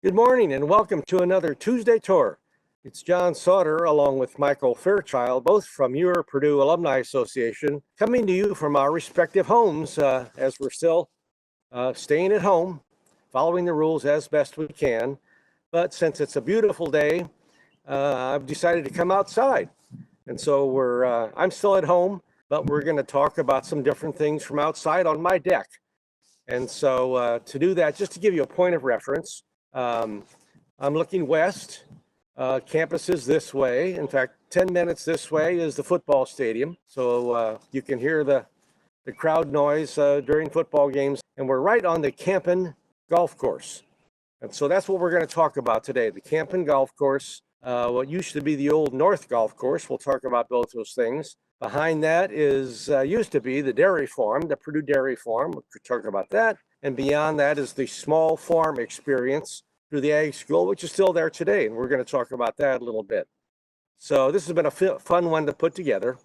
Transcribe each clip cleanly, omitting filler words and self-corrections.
Good morning and welcome to another Tuesday Tour. It's John Sautter along with Michael Fairchild, both from your Purdue Alumni Association, coming to you from our respective homes as we're still staying at home, following the rules as best we can. But since it's a beautiful day, I've decided to come outside. And so I'm still at home, but we're going to talk about some different things from outside on my deck. And so to do that, just to give you a point of reference, I'm looking west. Campus is this way. In fact, 10 minutes this way is the football stadium. So you can hear the crowd noise during football games. And we're right on the Kampen Golf Course. And so that's what we're going to talk about today, the Kampen Golf Course, what used to be the old North Golf Course. We'll talk about both those things. Behind that is used to be the dairy farm, the Purdue Dairy Farm. We'll talk about that. And beyond that is the small farm experience through the ag school, which is still there today. And we're going to talk about that a little bit. So this has been a fun one to put together.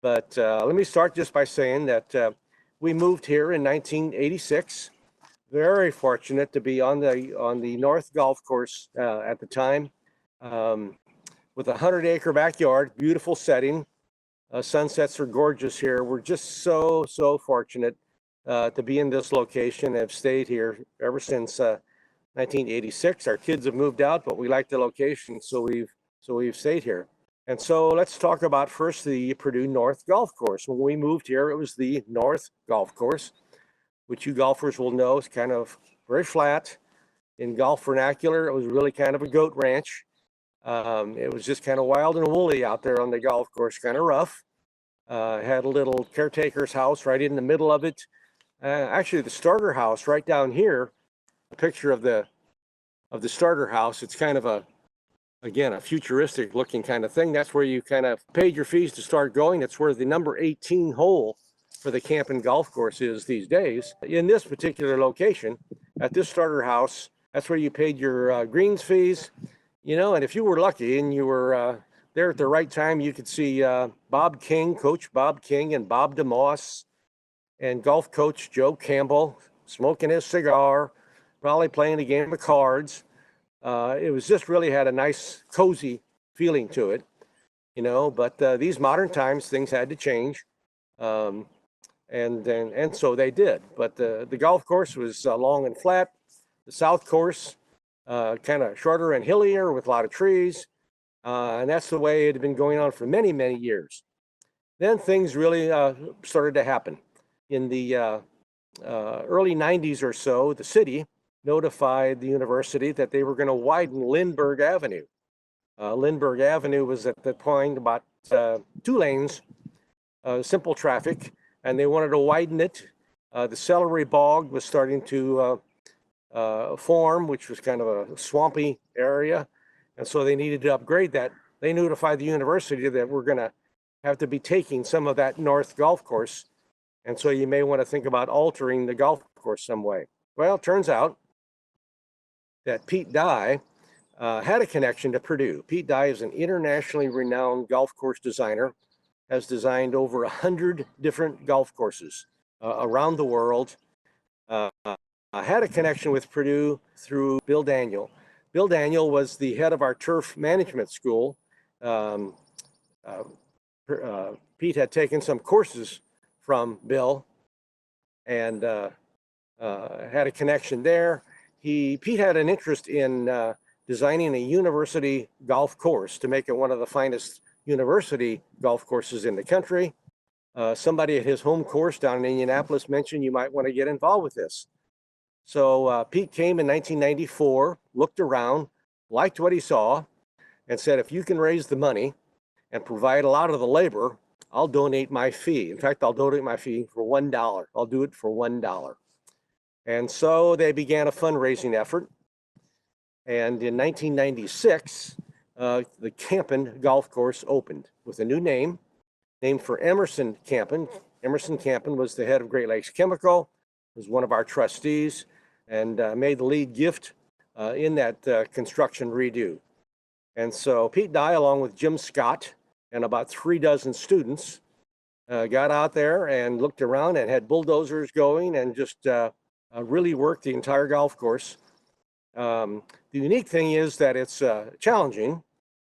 But let me start just by saying that we moved here in 1986. Very fortunate to be on the North Golf Course at the time, with a 100-acre backyard, beautiful setting. Sunsets are gorgeous here. We're just so fortunate to be in this location. Have stayed here ever since 1986. Our kids have moved out, but we like the location, so we've stayed here. And so let's talk about first the Purdue North Golf Course. When we moved here, it was the North Golf Course, which you golfers will know is kind of very flat. In golf vernacular, it was really kind of a goat ranch. It was just kind of wild and woolly out there on the golf course, kind of rough. Had a little caretaker's house right in the middle of it. Actually, the starter house right down here, a picture of the starter house. It's kind of a futuristic looking kind of thing. That's where you kind of paid your fees to start going. It's where the number 18 hole for the Kampen Golf Course is these days. In this particular location, at this starter house, that's where you paid your greens fees. And if you were lucky and you were there at the right time, you could see Bob King, Coach Bob King, and Bob DeMoss, and golf coach Joe Campbell smoking his cigar, probably playing a game of cards. It was just really had a nice, cozy feeling to it, But these modern times, things had to change, and so they did. But the golf course was long and flat. The south course, kind of shorter and hillier with a lot of trees. And that's the way it had been going on for many, many years. Then things really started to happen. In the early 90s or so, the city notified the university that they were going to widen Lindbergh Avenue. Lindbergh Avenue was at that point about 2 lanes, simple traffic, and they wanted to widen it. The celery bog was starting to form, which was kind of a swampy area. And so they needed to upgrade that. They notified the university that we're going to have to be taking some of that North Golf Course. And so you may want to think about altering the golf course some way. Well, it turns out that Pete Dye had a connection to Purdue. Pete Dye is an internationally renowned golf course designer, has designed over 100 different golf courses around the world. Had a connection with Purdue through Bill Daniel. Bill Daniel was the head of our turf management school. Pete had taken some courses from Bill and had a connection there. Pete had an interest in designing a university golf course to make it one of the finest university golf courses in the country. Somebody at his home course down in Indianapolis mentioned you might want to get involved with this. So Pete came in 1994, looked around, liked what he saw, and said, if you can raise the money and provide a lot of the labor, I'll donate my fee. In fact, I'll donate my fee for $1. I'll do it for $1. And so they began a fundraising effort. And in 1996, the Kampen Golf Course opened with a new name, named for Emerson Kampen. Emerson Kampen was the head of Great Lakes Chemical, was one of our trustees, and made the lead gift in that construction redo. And so Pete Dye, along with Jim Scott and about 3 dozen students, got out there and looked around and had bulldozers going and just really worked the entire golf course. The unique thing is that it's challenging.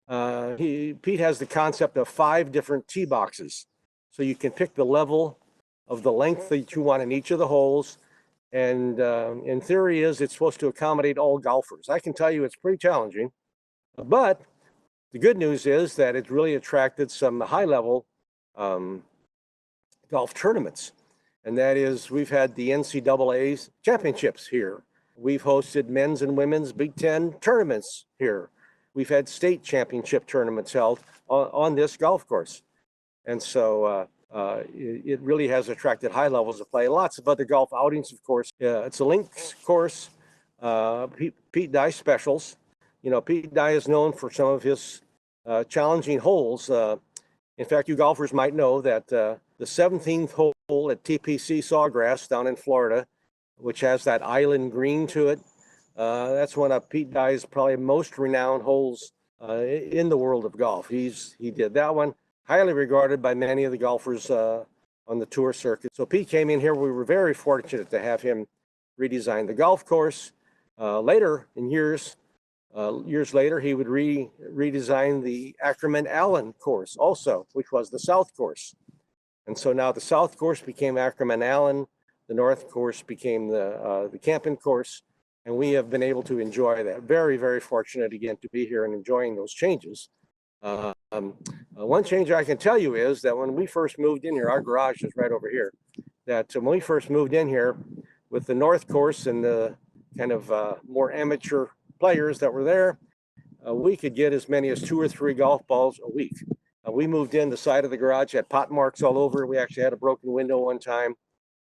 Pete has the concept of 5 different tee boxes. So you can pick the level of the length that you want in each of the holes. And in theory it's supposed to accommodate all golfers. I can tell you it's pretty challenging, but the good news is that it's really attracted some high-level golf tournaments. And that is, we've had the NCAA championships here. We've hosted men's and women's Big Ten tournaments here. We've had state championship tournaments held on this golf course. And so it really has attracted high levels of play. Lots of other golf outings, of course. It's a links course, Pete Dye specials. You know, Pete Dye is known for some of his challenging holes. In fact, you golfers might know that the 17th hole at TPC Sawgrass down in Florida, which has that island green to it, that's one of Pete Dye's probably most renowned holes in the world of golf. He did that one, highly regarded by many of the golfers on the tour circuit. So Pete came in here. We were very fortunate to have him redesign the golf course. Later in years later, he would redesign the Ackerman-Allen course also, which was the South course. And so now the South course became Ackerman-Allen, the North course became the Kampen Course, and we have been able to enjoy that. Very, very fortunate again to be here and enjoying those changes. One change I can tell you is that when we first moved in here, our garage is right over here, that when we first moved in here with the North course and the kind of more amateur players that were there, we could get as many as 2 or 3 golf balls a week. We moved in, the side of the garage had pot marks all over. We actually had a broken window one time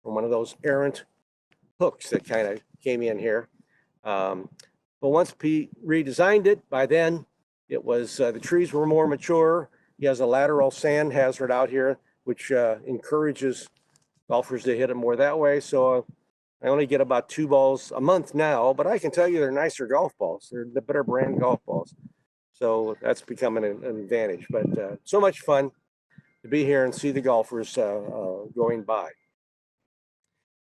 from one of those errant hooks that kind of came in here. But once Pete redesigned it, by then it was the trees were more mature. He has a lateral sand hazard out here, which encourages golfers to hit it more that way. So I only get about 2 balls a month now, but I can tell you they're nicer golf balls. They're the better brand golf balls. So that's becoming an advantage. But so much fun to be here and see the golfers going by.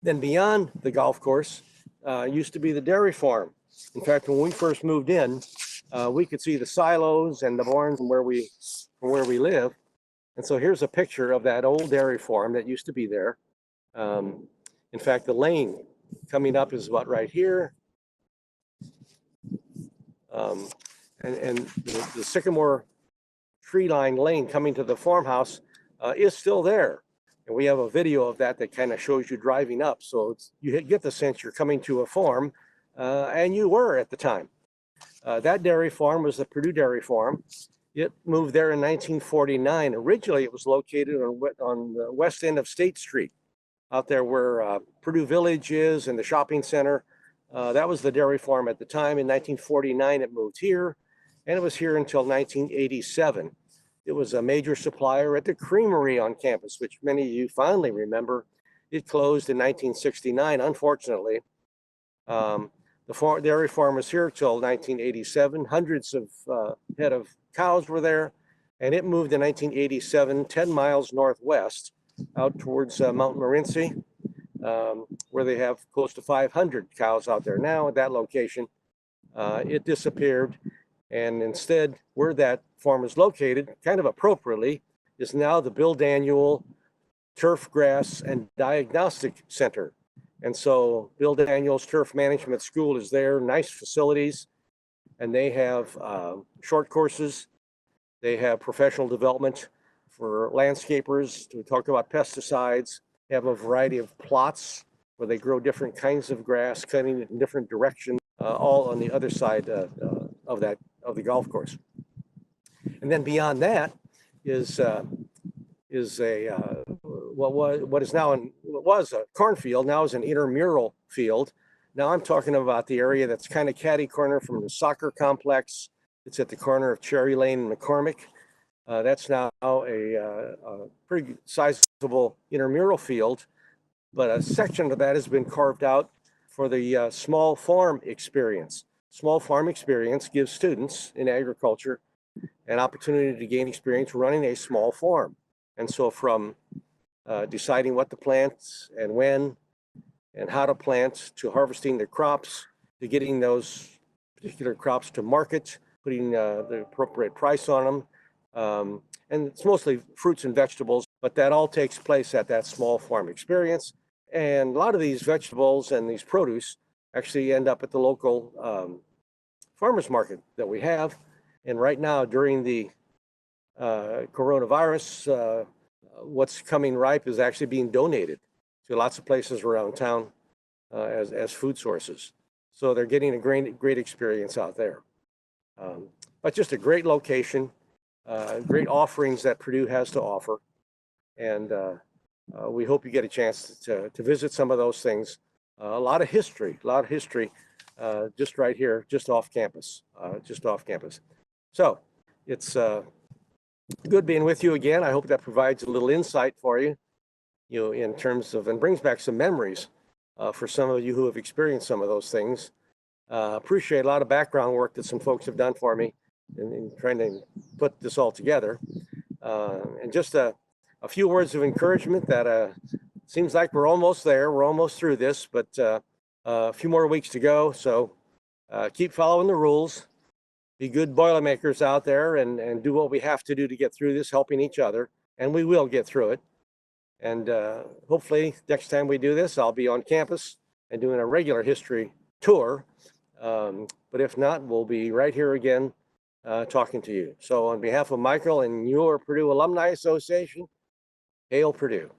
Then beyond the golf course used to be the dairy farm. In fact, when we first moved in, we could see the silos and the barns from where we live. And so here's a picture of that old dairy farm that used to be there. In fact, the lane coming up is about right here. And the sycamore tree-lined lane coming to the farmhouse is still there. And we have a video of that that kind of shows you driving up. So you get the sense you're coming to a farm, and you were at the time. That dairy farm was the Purdue Dairy Farm. It moved there in 1949. Originally, it was located on the west end of State Street, out there where Purdue Village is and the shopping center. That was the dairy farm at the time. In 1949, it moved here, and it was here until 1987. It was a major supplier at the creamery on campus, which many of you fondly remember. It closed in 1969, unfortunately. The dairy farm was here till 1987. Hundreds of head of cows were there, and it moved in 1987, 10 miles northwest, out towards Mount Morenci, where they have close to 500 cows out there now at that location. It disappeared, and instead, where that farm is located, kind of appropriately, is now the Bill Daniel Turf, Grass, and Diagnostic Center. And so Bill Daniel's Turf Management School is there, nice facilities, and they have short courses. They have professional development for landscapers to talk about pesticides. They have a variety of plots where they grow different kinds of grass, cutting in different directions, all on the other side of the golf course. And then beyond that is what was a cornfield, now is an intramural field. Now I'm talking about the area that's kind of catty corner from the soccer complex. It's at the corner of Cherry Lane and McCormick. That's now a pretty sizable intramural field, but a section of that has been carved out for the small farm experience. Small farm experience gives students in agriculture an opportunity to gain experience running a small farm. And so from deciding what to plant and when and how to plant, to harvesting the crops, to getting those particular crops to market, putting the appropriate price on them. And it's mostly fruits and vegetables, but that all takes place at that small farm experience. And a lot of these vegetables and these produce actually end up at the local farmers market that we have. And right now, during the coronavirus, what's coming ripe is actually being donated to lots of places around town as food sources. So they're getting a great experience out there. But just a great location, great offerings that Purdue has to offer. And we hope you get a chance to visit some of those things. A lot of history, just right here, just off campus. So it's good being with you again. I hope that provides a little insight for you, in terms of, and brings back some memories for some of you who have experienced some of those things. Appreciate a lot of background work that some folks have done for me in trying to put this all together. And just a few words of encouragement that seems like we're almost there. We're almost through this, but a few more weeks to go. So keep following the rules. Be good Boilermakers out there and do what we have to do to get through this, helping each other. And we will get through it. And hopefully next time we do this, I'll be on campus and doing a regular history tour. But if not, we'll be right here again talking to you. So on behalf of Michael and your Purdue Alumni Association, hail Purdue.